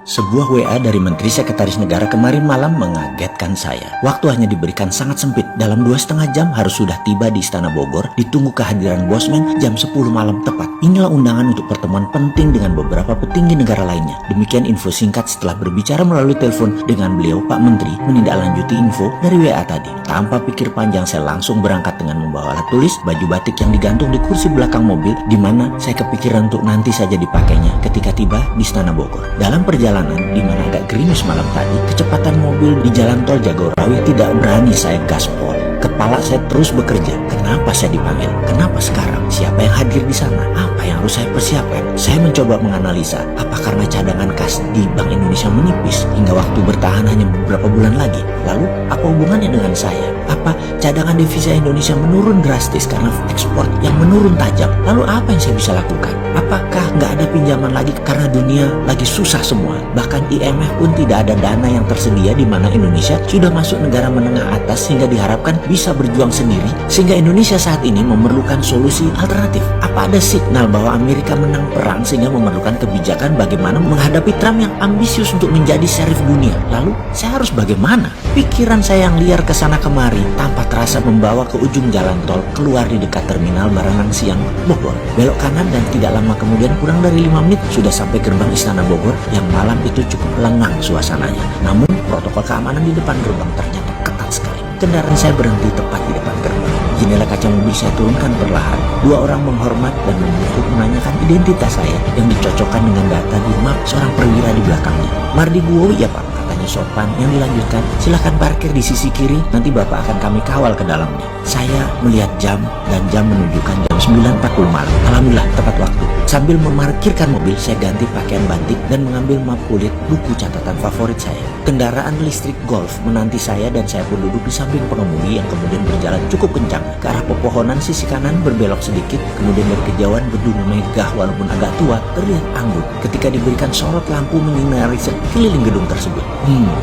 Sebuah WA dari Menteri Sekretaris Negara kemarin malam mengagetkan saya. Waktu hanya diberikan sangat sempit. Dalam 2,5 jam harus sudah tiba di Istana Bogor. Ditunggu kehadiran Bosman jam 10 malam tepat. Inilah undangan untuk pertemuan penting dengan beberapa petinggi negara lainnya. Demikian info singkat setelah berbicara melalui telepon dengan beliau. Pak Menteri menindaklanjuti info dari WA tadi. Tanpa pikir panjang saya langsung berangkat dengan membawa alat tulis, baju batik yang digantung di kursi belakang mobil, di mana saya kepikiran untuk nanti saja dipakainya ketika tiba di Istana Bogor. Dalam perjalanan di mana agak gerimis malam tadi, kecepatan mobil di jalan tol Jagorawi tidak berani saya gaspol. Kepala saya terus bekerja. Kenapa saya dipanggil? Kenapa sekarang? Siapa yang hadir di sana? Apa yang harus saya persiapkan? Saya mencoba menganalisa, apa karena cadangan kas di Bank Indonesia menipis hingga waktu bertahan hanya beberapa bulan lagi? Lalu, apa hubungannya dengan saya? Apa cadangan devisa Indonesia menurun drastis karena ekspor yang menurun tajam? Lalu apa yang saya bisa lakukan? Apakah nggak ada pinjaman lagi karena dunia lagi susah semua? Bahkan IMF pun tidak ada dana yang tersedia, di mana Indonesia sudah masuk negara menengah atas sehingga diharapkan bisa berjuang sendiri, sehingga Indonesia saat ini memerlukan solusi alternatif. Apa ada signal bahwa Amerika menang perang sehingga memerlukan kebijakan bagaimana menghadapi Trump yang ambisius untuk menjadi sheriff dunia? Lalu saya harus bagaimana? Pikiran saya yang liar kesana kemari tanpa terasa membawa ke ujung jalan tol keluar di dekat terminal Baranang Siang Bogor. Belok kanan dan tidak lama kemudian, kurang dari 5 menit sudah sampai gerbang Istana Bogor yang malam itu cukup lengang suasananya. Namun protokol keamanan di depan gerbang ternyata ketat sekali. Kendaraan saya berhenti tepat di depan gerbang. Jendela kaca mobil saya turunkan perlahan. 2 orang menghormat dan membungkuk menanyakan identitas saya yang dicocokkan dengan data di map seorang perwira di belakangnya. Mardi Guowi, ya Pak, katanya sopan. Yang dilanjutkan, silakan parkir di sisi kiri, nanti Bapak akan kami kawal ke dalamnya. Saya melihat jam dan jam menunjukkan jam 9.40 malam. Alhamdulillah tepat waktu. Sambil memarkirkan mobil, saya ganti pakaian batik dan mengambil map kulit, buku catatan favorit saya. Kendaraan listrik Golf menanti saya dan saya pun duduk di samping pengemudi yang kemudian berjalan cukup kencang ke arah pepohonan sisi kanan, berbelok sedikit, kemudian dari kejauhan gedung megah walaupun agak tua terlihat anggun ketika diberikan sorot lampu menyinari sekeliling gedung tersebut.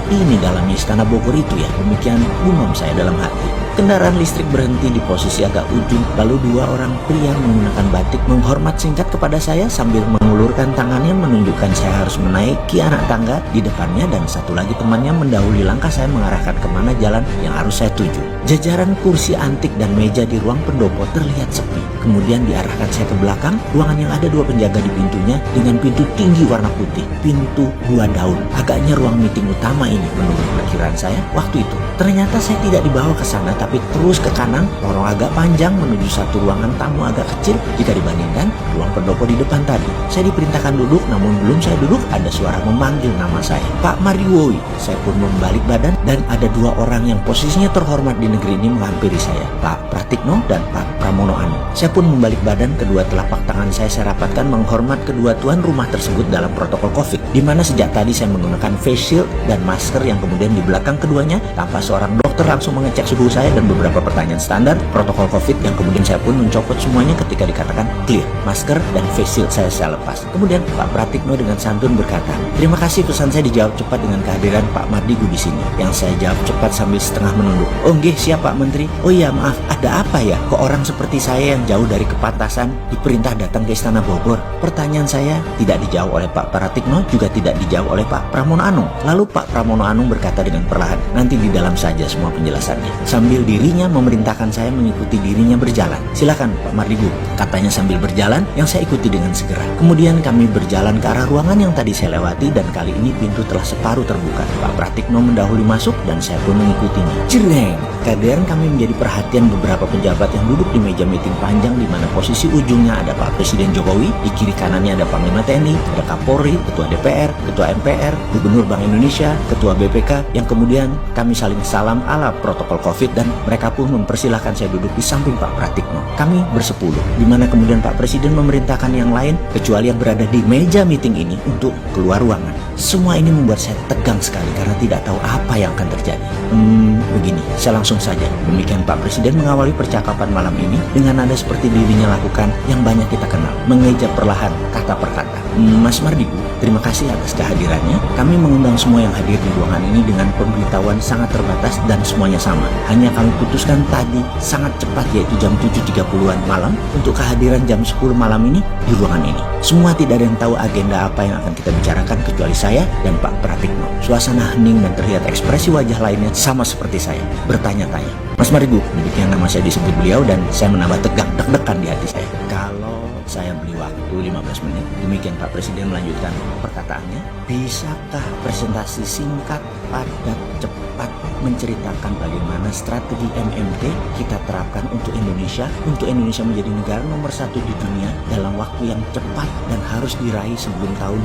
Ini dalamnya Istana Bogor itu ya, demikian gumam saya dalam hati. Kendaraan listrik berhenti di posisi agak ujung, lalu 2 orang pria menggunakan batik menghormat singkat kepada saya sambil mengulurkan tangannya menunjukkan saya harus menaiki anak tangga di depannya, dan satu lagi temannya mendahului langkah saya mengarahkan kemana jalan yang harus saya tuju. Jajaran kursi antik dan meja di ruang pendopo terlihat sepi. Kemudian diarahkan saya ke belakang, ruangan yang ada 2 penjaga di pintunya dengan pintu tinggi warna putih, pintu 2 daun. Agaknya ruang meeting utama ini menurut perkiraan saya waktu itu. Ternyata saya tidak dibawa ke sana, tapi terus ke kanan, lorong agak panjang menuju satu ruangan tamu agak kecil jika dibandingkan ruang pendopo di depan tadi. Saya diperintahkan duduk, namun belum saya duduk ada suara memanggil nama saya. Pak Mardiwowi. Saya pun membalik badan dan ada 2 orang yang posisinya terhormat di negeri ini menghampiri saya, Pak Pratikno dan Pak Pramono Anung. Saya pun membalik badan, kedua telapak tangan saya rapatkan menghormat kedua tuan rumah tersebut dalam protokol COVID, di mana sejak tadi saya menggunakan face shield dan masker yang kemudian di belakang keduanya tanpa seorang dokter langsung mengecek suhu saya dan beberapa pertanyaan standar protokol COVID yang kemudian saya pun mencopot semuanya ketika dikatakan clear. Masker dan face shield saya lepas. Kemudian Pak Pratikno dengan santun berkata, terima kasih, pesan saya dijawab cepat dengan kehadiran Pak Mardigu di sini. Yang saya jawab cepat sambil setengah menunduk. Oh nggih, siap Pak Menteri. Oh iya maaf, ada apa ya? Kok orang seperti saya yang jauh dari kepatasan diperintah datang ke Istana Bogor? Pertanyaan saya tidak dijawab oleh Pak Pratikno, juga tidak dijawab oleh Pak Pramono Anung. Lalu Pak Pramono Anung berkata dengan perlahan, nanti di dalam saja semua penjelasannya. Sambil dirinya memerintahkan saya mengikuti dirinya berjalan. Silakan Pak Mardigu, katanya sambil berjalan, yang saya ikuti dengan segera. Kemudian kami berjalan ke arah ruangan yang tadi saya lewati dan kali ini pintu telah separuh terbuka. Pak Pratikno mendahului masuk dan saya pun mengikutinya. Jreng! Kehadiran kami menjadi perhatian beberapa pejabat yang duduk di meja meeting panjang, di mana posisi ujungnya ada Pak Presiden Jokowi, di kiri kanannya ada Panglima TNI, ada Kapolri, Ketua DPR, Ketua MPR, Gubernur Bank Indonesia, Ketua BPK, yang kemudian kami saling salam ala protokol COVID dan mereka pun mempersilahkan saya duduk di samping Pak Pratikno. Kami bersepuluh, di mana kemudian Pak Presiden memerintahkan yang lain kecuali yang berada di meja meeting ini untuk keluar ruangan. Semua ini membuat saya tegang sekali karena tidak tahu apa yang akan terjadi. Begini, saya langsung saja. Demikian Pak Presiden mengawali percakapan malam ini dengan nada seperti dirinya lakukan yang banyak kita kenal, mengeja perlahan kata per kata. Mas Mardigu, terima kasih atas kehadirannya. Kami mengundang semua yang hadir di ruangan ini dengan pemberitahuan sangat terbatas dan semuanya sama. Hanya kami putuskan tadi sangat cepat, yaitu jam 7.30-an malam untuk kehadiran jam 10 malam ini di ruangan ini. Semua tidak ada yang tahu agenda apa yang akan kita bicarakan kecuali saya dan Pak Pratikno. Suasana hening dan terlihat ekspresi wajah lainnya sama seperti saya, bertanya-tanya. Mas Mardigu, demikian nama saya disebut beliau dan saya menambah tegang deg-degan di hati saya. Kalau saya beli waktu 15 menit, demikian Pak Presiden melanjutkan perkataannya. Bisakah presentasi singkat, padat, cepat menceritakan bagaimana strategi MMT kita terapkan untuk Indonesia menjadi negara nomor 1 di dunia dalam waktu yang cepat dan harus diraih sebelum tahun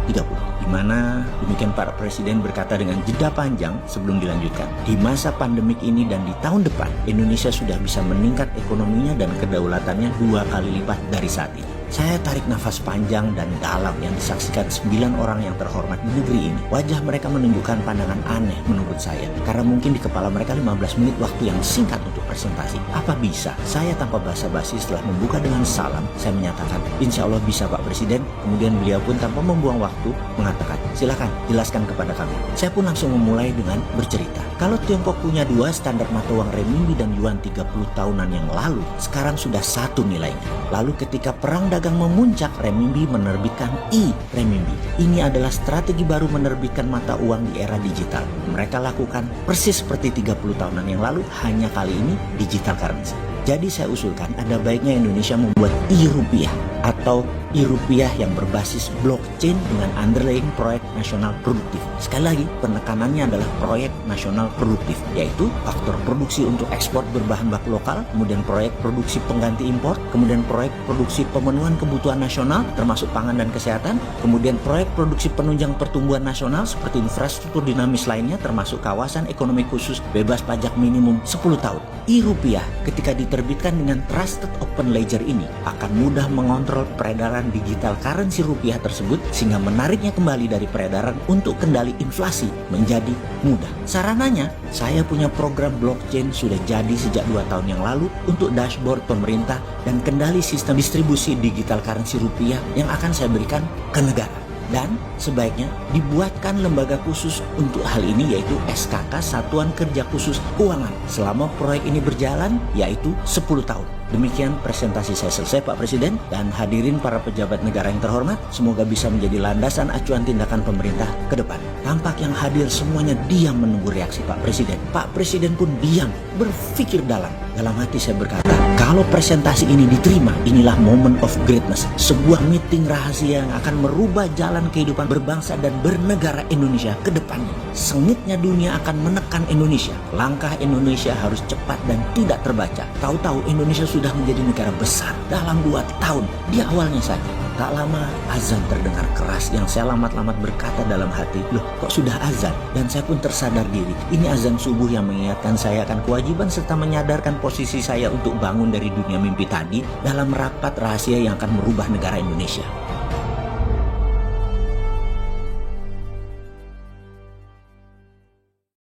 2030. Di mana demikian Pak Presiden berkata dengan jeda panjang sebelum dilanjutkan. Di masa pandemik ini dan di tahun depan, Indonesia sudah bisa meningkat ekonominya dan kedaulatannya 2 kali lipat dari saat ini. Saya tarik nafas panjang dan dalam yang disaksikan 9 orang yang terhormat di negeri ini. Wajah mereka menunjukkan pandangan aneh menurut saya, karena mungkin di kepala mereka 15 menit waktu yang singkat untuk presentasi. Apa bisa? Saya tanpa basa-basi setelah membuka dengan salam, saya menyatakan, insya Allah bisa Pak Presiden. Kemudian beliau pun tanpa membuang waktu mengatakan, silakan jelaskan kepada kami. Saya pun langsung memulai dengan bercerita. Kalau Tiongkok punya 2 standar mata uang renminbi dan yuan 30 tahunan yang lalu, sekarang sudah 1 nilainya. Lalu ketika perang dagang memuncak, renminbi menerbitkan e-renminbi. Ini adalah strategi baru menerbitkan mata uang di era digital. Mereka lakukan persis seperti 30 tahunan yang lalu, hanya kali ini digital currency. Jadi saya usulkan ada baiknya Indonesia membuat e-rupiah atau e-rupiah yang berbasis blockchain dengan underlying proyek nasional produktif. Sekali lagi, penekanannya adalah proyek nasional produktif, yaitu faktor produksi untuk ekspor berbahan baku lokal, kemudian proyek produksi pengganti impor, kemudian proyek produksi pemenuhan kebutuhan nasional termasuk pangan dan kesehatan, kemudian proyek produksi penunjang pertumbuhan nasional seperti infrastruktur dinamis lainnya termasuk kawasan ekonomi khusus bebas pajak minimum 10 tahun. E-rupiah ketika diterbitkan dengan Trusted Open Ledger ini akan mudah mengontrol peredaran digital currency rupiah tersebut sehingga menariknya kembali dari peredaran untuk kendali inflasi menjadi mudah. Sarananya, saya punya program blockchain sudah jadi sejak 2 tahun yang lalu untuk dashboard pemerintah dan kendali sistem distribusi digital currency rupiah yang akan saya berikan ke negara. Dan sebaiknya dibuatkan lembaga khusus untuk hal ini, yaitu SKK Satuan Kerja Khusus Keuangan selama proyek ini berjalan, yaitu 10 tahun. Demikian presentasi saya selesai Pak Presiden, dan hadirin para pejabat negara yang terhormat, semoga bisa menjadi landasan acuan tindakan pemerintah ke depan. Tampak yang hadir semuanya diam menunggu reaksi Pak Presiden. Pak Presiden pun diam, berpikir dalam. Dalam hati saya berkata, kalau presentasi ini diterima, inilah moment of greatness. Sebuah meeting rahasia yang akan merubah jalan kehidupan berbangsa dan bernegara Indonesia ke depannya. Sengitnya dunia akan menekan Indonesia. Langkah Indonesia harus cepat dan tidak terbaca. Tahu-tahu Indonesia sudah menjadi negara besar dalam 2 tahun. Di awalnya saja. Tak lama azan terdengar keras yang saya lamat-lamat berkata dalam hati, loh kok sudah azan? Dan saya pun tersadar diri, ini azan subuh yang mengingatkan saya akan kewajiban serta menyadarkan posisi saya untuk bangun dari dunia mimpi tadi dalam rapat rahasia yang akan merubah negara Indonesia.